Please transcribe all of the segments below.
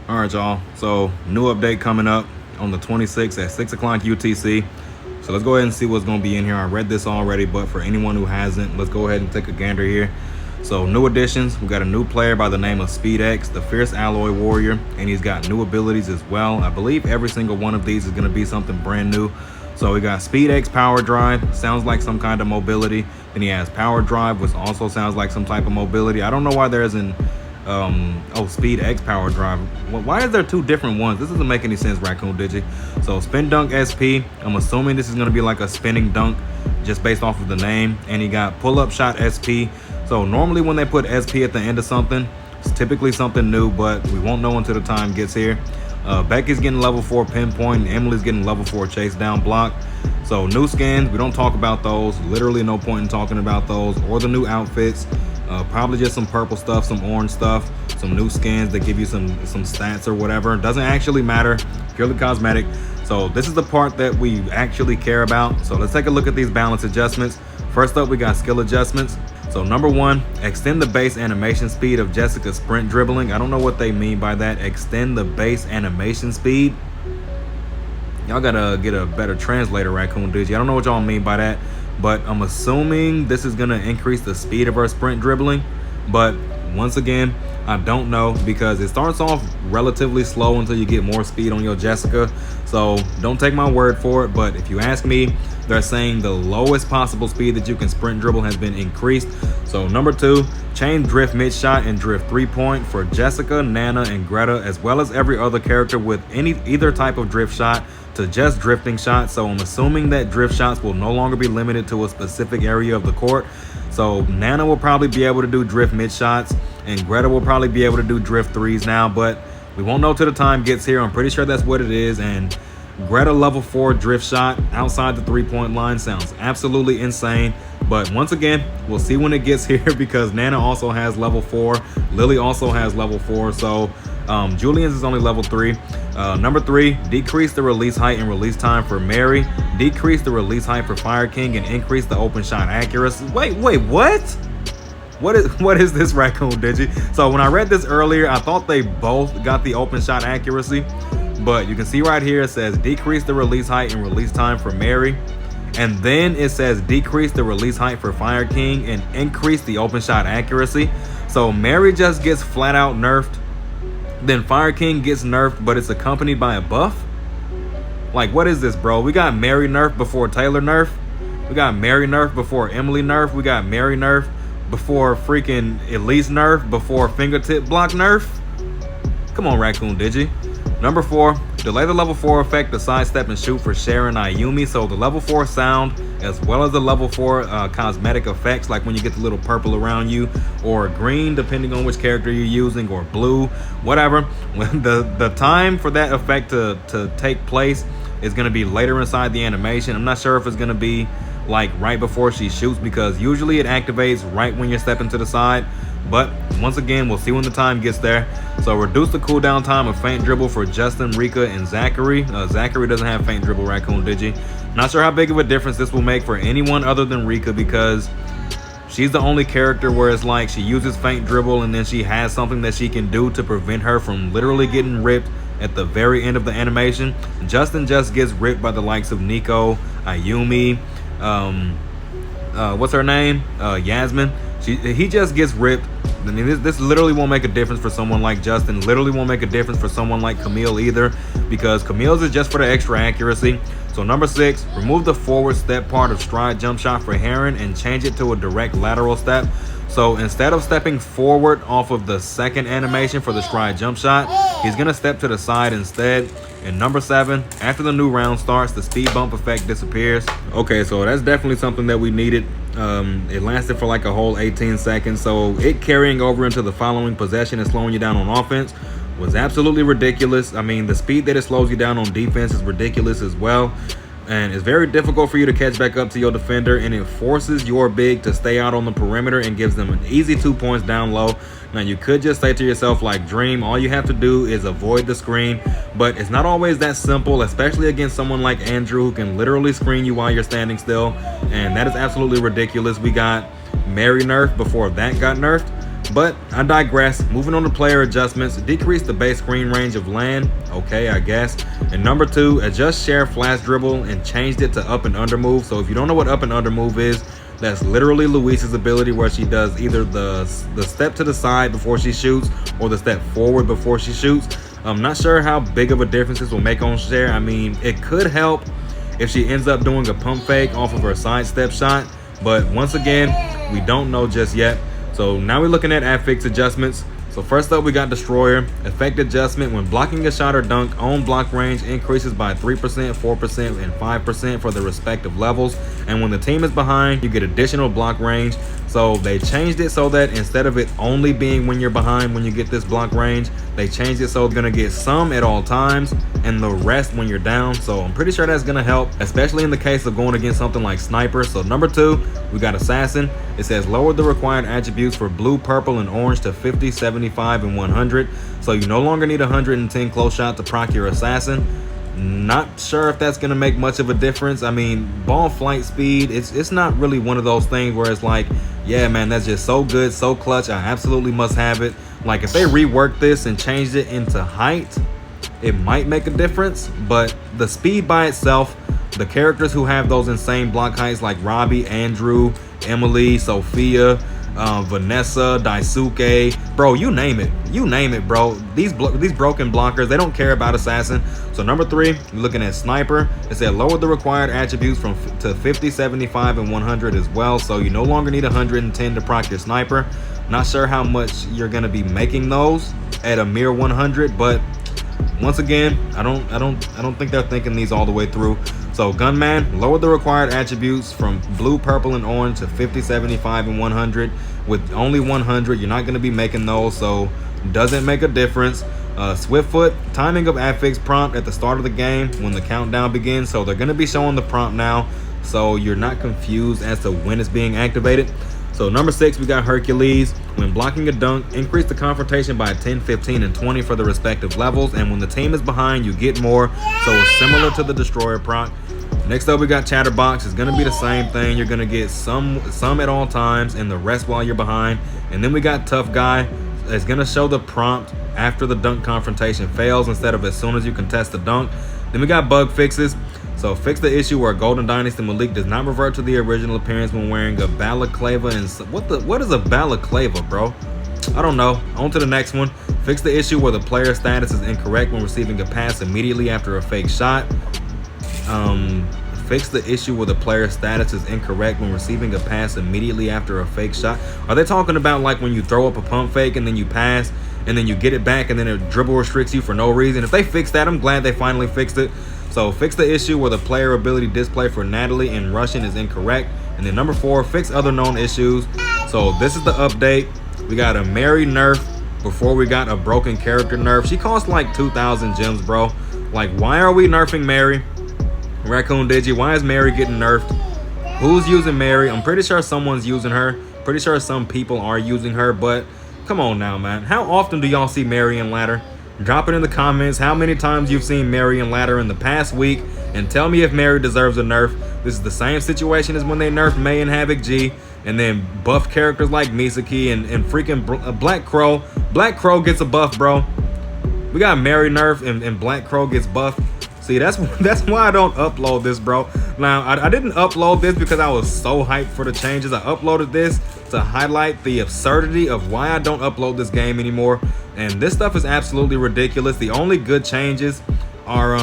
All right, y'all. So new update coming up on the 26th at 6 o'clock UTC. So let's go ahead and see what's going to be in here. I read this already, but for anyone who hasn't, let's go ahead and take a gander here. So new additions, we got a new player by the name of SpeedX, the Fierce Alloy Warrior, and he's got new abilities as well. I believe every single one of these is going to be something brand new. So we got SpeedX Power Drive, sounds like some kind of mobility. Then he has Power Drive, which also sounds like some type of mobility. I don't know why there isn't Speed X Power Drive. Why is there two different ones? This doesn't make any sense, Raccoon Digi. So Spin Dunk SP, I'm assuming this is going to be like a spinning dunk just based off of the name. And he got Pull Up Shot SP. So normally when they put SP at the end of something, it's typically something new, but we won't know until the time gets here. Becky's getting level 4 pinpoint, and Emily's getting level 4 chase down block. So new skins, we don't talk about those. Literally no point in talking about those, or the new outfits. Probably just some purple stuff, some orange stuff, some new skins that give you some stats or whatever. Doesn't actually matter, purely cosmetic. So this is the part that we actually care about. So let's take a look at these balance adjustments. First up, we got skill adjustments. So number 1, extend the base animation speed of Jessica's sprint dribbling. I don't know what they mean by that. Extend the base animation speed. Y'all gotta get a better translator, Raccoon Digi. I don't know what y'all mean by that, but I'm assuming this is gonna increase the speed of her sprint dribbling. But once again, I don't know, because it starts off relatively slow until you get more speed on your Jessica. So don't take my word for it, but if you ask me, they're saying the lowest possible speed that you can sprint dribble has been increased. So number 2, change drift mid shot and drift 3-point for Jessica, Nana, and Greta, as well as every other character with either type of drift shot to just drifting shots. So I'm assuming that drift shots will no longer be limited to a specific area of the court. So Nana will probably be able to do drift mid shots, and Greta will probably be able to do drift 3s now, but we won't know till the time gets here. I'm pretty sure that's what it is. And Greta level 4 drift shot outside the 3-point line sounds absolutely insane. But once again, we'll see when it gets here, because Nana also has level 4. Lily also has level 4. So Julian's is only level 3. Number 3, decrease the release height and release time for Mary. Decrease the release height for Fire King and increase the open shot accuracy. Wait, what? What is this, Raccoon Digi? So when I read this earlier, I thought they both got the open shot accuracy. But you can see right here, it says decrease the release height and release time for Mary. And then it says decrease the release height for Fire King and increase the open shot accuracy. So Mary just gets flat out nerfed. Then Fire King gets nerfed, but it's accompanied by a buff. Like, what is this, bro? We got Mary nerf before Taylor nerf. We got Mary nerf before Emily nerf. We got Mary nerf before freaking Elise nerf, before fingertip block nerf. Come on, Raccoon Digi. Number 4, delay the level 4 effect to sidestep and shoot for Sharon Ayumi. So the level 4 sound, as well as the level 4 cosmetic effects, like when you get the little purple around you, or green, depending on which character you're using, or blue, whatever. When the time for that effect to take place is going to be later inside the animation. I'm not sure if it's going to be like right before she shoots, because usually it activates right when you're stepping to the side. But once again, we'll see when the time gets there. So reduce the cooldown time of feint dribble for Justin, Rika, and Zachary. Zachary doesn't have feint dribble, Raccoon Digi. Not sure how big of a difference this will make for anyone other than Rika, because she's the only character where it's like she uses feint dribble and then she has something that she can do to prevent her from literally getting ripped at the very end of the animation. Justin just gets ripped by the likes of Nico, Ayumi, what's her name? Yasmin. He just gets ripped. I mean, this literally won't make a difference for someone like Justin. Literally won't make a difference for someone like Camille either, because Camille's is just for the extra accuracy. So number 6, remove the forward step part of stride jump shot for Heron and change it to a direct lateral step. So instead of stepping forward off of the second animation for the stride jump shot, he's gonna step to the side instead. And number 7, after the new round starts, the speed bump effect disappears. Okay, so that's definitely something that we needed. It lasted for like a whole 18 seconds. So it carrying over into the following possession and slowing you down on offense was absolutely ridiculous. I mean, the speed that it slows you down on defense is ridiculous as well. And it's very difficult for you to catch back up to your defender, and it forces your big to stay out on the perimeter and gives them an easy 2 points down low. Now, you could just say to yourself, like, Dream, all you have to do is avoid the screen, but it's not always that simple, especially against someone like Andrew, who can literally screen you while you're standing still, and that is absolutely ridiculous. We got Mary nerfed before that got nerfed, But I digress. Moving on to player adjustments, decrease the base screen range of land. Okay, I guess. And number 2, adjust share flash dribble and changed it to up and under move. So if you don't know what up and under move is, that's literally Luis's ability where she does either the step to the side before she shoots or the step forward before she shoots. I'm not sure how big of a difference this will make on share. I mean, it could help if she ends up doing a pump fake off of her sidestep shot. But once again, we don't know just yet. So now we're looking at affix adjustments. So first up, we got Destroyer. Effect adjustment: when blocking a shot or dunk, own block range increases by 3%, 4%, and 5% for the respective levels. And when the team is behind, you get additional block range. So they changed it so that instead of it only being when you're behind when you get this block range, they changed it so it's gonna get some at all times and the rest when you're down. So I'm pretty sure that's gonna help, especially in the case of going against something like Sniper. So number 2, we got Assassin. It says lower the required attributes for blue, purple, and orange to 50, 75, and 100. So you no longer need 110 close shot to proc your Assassin. Not sure if that's gonna make much of a difference. I mean, ball flight speed, it's not really one of those things where it's like, yeah man, that's just so good, so clutch, I absolutely must have it. Like if they reworked this and changed it into height, it might make a difference. But the speed by itself, the characters who have those insane block heights like Robbie, Andrew, Emily, Sophia, Vanessa, Daisuke, bro, you name it, bro. These broken blockers, they don't care about Assassin. So number 3, you're looking at Sniper. It said lower the required attributes to 50, 75, and 100 as well. So you no longer need 110 to proc your Sniper. Not sure how much you're gonna be making those at a mere 100, but once again, I don't think they're thinking these all the way through. So Gunman, lower the required attributes from blue, purple, and orange to 50, 75, and 100. With only 100, you're not going to be making those, so doesn't make a difference. Swiftfoot, timing of affix prompt at the start of the game when the countdown begins. So they're going to be showing the prompt now, so you're not confused as to when it's being activated. So number 6, we got Hercules. When blocking a dunk, increase the confrontation by 10, 15, and 20 for the respective levels. And when the team is behind, you get more. So it's similar to the Destroyer proc. Next up, we got Chatterbox. It's going to be the same thing. You're going to get some at all times and the rest while you're behind. And then we got Tough Guy. It's going to show the prompt after the dunk confrontation fails instead of as soon as you contest the dunk. Then we got Bug Fixes. So fix the issue where Golden Dynasty Malik does not revert to the original appearance when wearing a balaclava. And what is a balaclava, bro? I don't know. On to the next one. Fix the issue where the player status is incorrect when receiving a pass immediately after a fake shot. Fix the issue where the player status is incorrect when receiving a pass immediately after a fake shot. Are they talking about like when you throw up a pump fake and then you pass and then you get it back and then it dribble restricts you for no reason? If they fixed that, I'm glad they finally fixed it. So fix the issue where the player ability display for Natalie in Russian is incorrect. And then number 4, fix other known issues. So this is the update. We got a Mary nerf before we got a broken character nerf. She cost like 2,000 gems, bro. Like, why are we nerfing Mary? Raccoon Digi, why is Mary getting nerfed? Who's using Mary? I'm pretty sure someone's using her. Pretty sure some people are using her, but come on now, man. How often do y'all see Mary and Ladder? Drop it in the comments how many times you've seen Mary and Ladder in the past week, and tell me if Mary deserves a nerf. This is the same situation as when they nerfed May and Havoc G, and then buff characters like Misaki and freaking Black Crow. Black Crow gets a buff, bro. We got Mary nerf and Black Crow gets buffed. See, that's why I don't upload this, bro. Now, I didn't upload this because I was so hyped for the changes. I uploaded this to highlight the absurdity of why I don't upload this game anymore. And this stuff is absolutely ridiculous. The only good changes are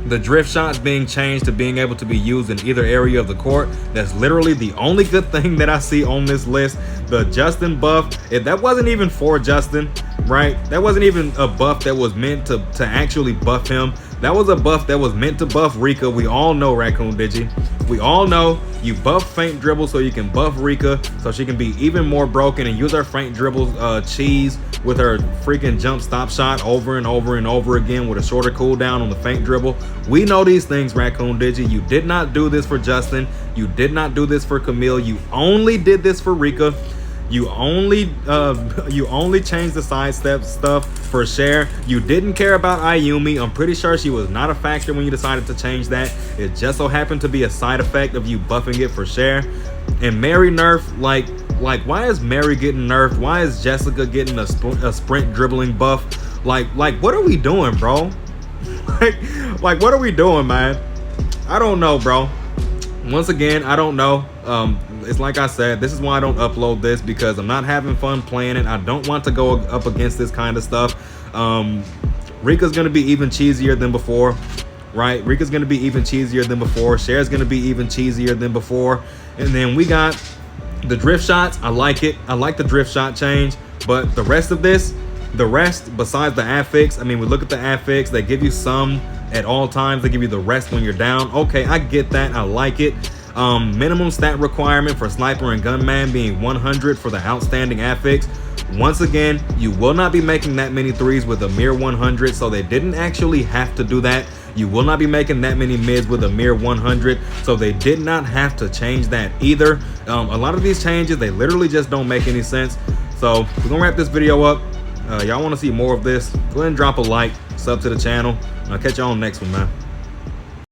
the drift shots being changed to being able to be used in either area of the court. That's literally the only good thing that I see on this list. The Justin buff, that wasn't even for Justin, right? That wasn't even a buff that was meant to actually buff him. That was a buff that was meant to buff Rika. We all know, Raccoon Digi. We all know you buff feint dribble so you can buff Rika so she can be even more broken and use her feint dribble cheese with her freaking jump stop shot over and over and over again with a shorter cooldown on the feint dribble. We know these things, Raccoon Digi. You did not do this for Justin. You did not do this for Camille. You only did this for Rika. You only changed the sidestep stuff for Cher. You didn't care about Ayumi. I'm pretty sure she was not a factor when you decided to change that. It just so happened to be a side effect of you buffing it for Cher. And Mary nerf, like why is Mary getting nerfed? Why is Jessica getting a sprint dribbling buff? Like what are we doing, bro? like what are we doing, man? I don't know, bro. Once again, I don't know. It's like I said, this is why I don't upload this, because I'm not having fun playing it. I don't want to go up against this kind of stuff. Rika's gonna be even cheesier than before, right? Rika's gonna be even cheesier than before. Cher's gonna be even cheesier than before. And then we got the drift shots. I like it. I like the drift shot change. But the rest of this, besides the Affix, I mean, we look at the Affix, they give you some at all times. They give you the rest when you're down. Okay, I get that. I like it. Minimum stat requirement for Sniper and Gunman being 100 for the outstanding Affix. Once again, you will not be making that many threes with a mere 100, so they didn't actually have to do that. You will not be making that many mids with a mere 100, so they did not have to change that either. A lot of these changes, they literally just don't make any sense. So we're gonna wrap this video up. Y'all want to see more of this? Go ahead and drop a like, sub to the channel. I'll catch y'all on the next one, man.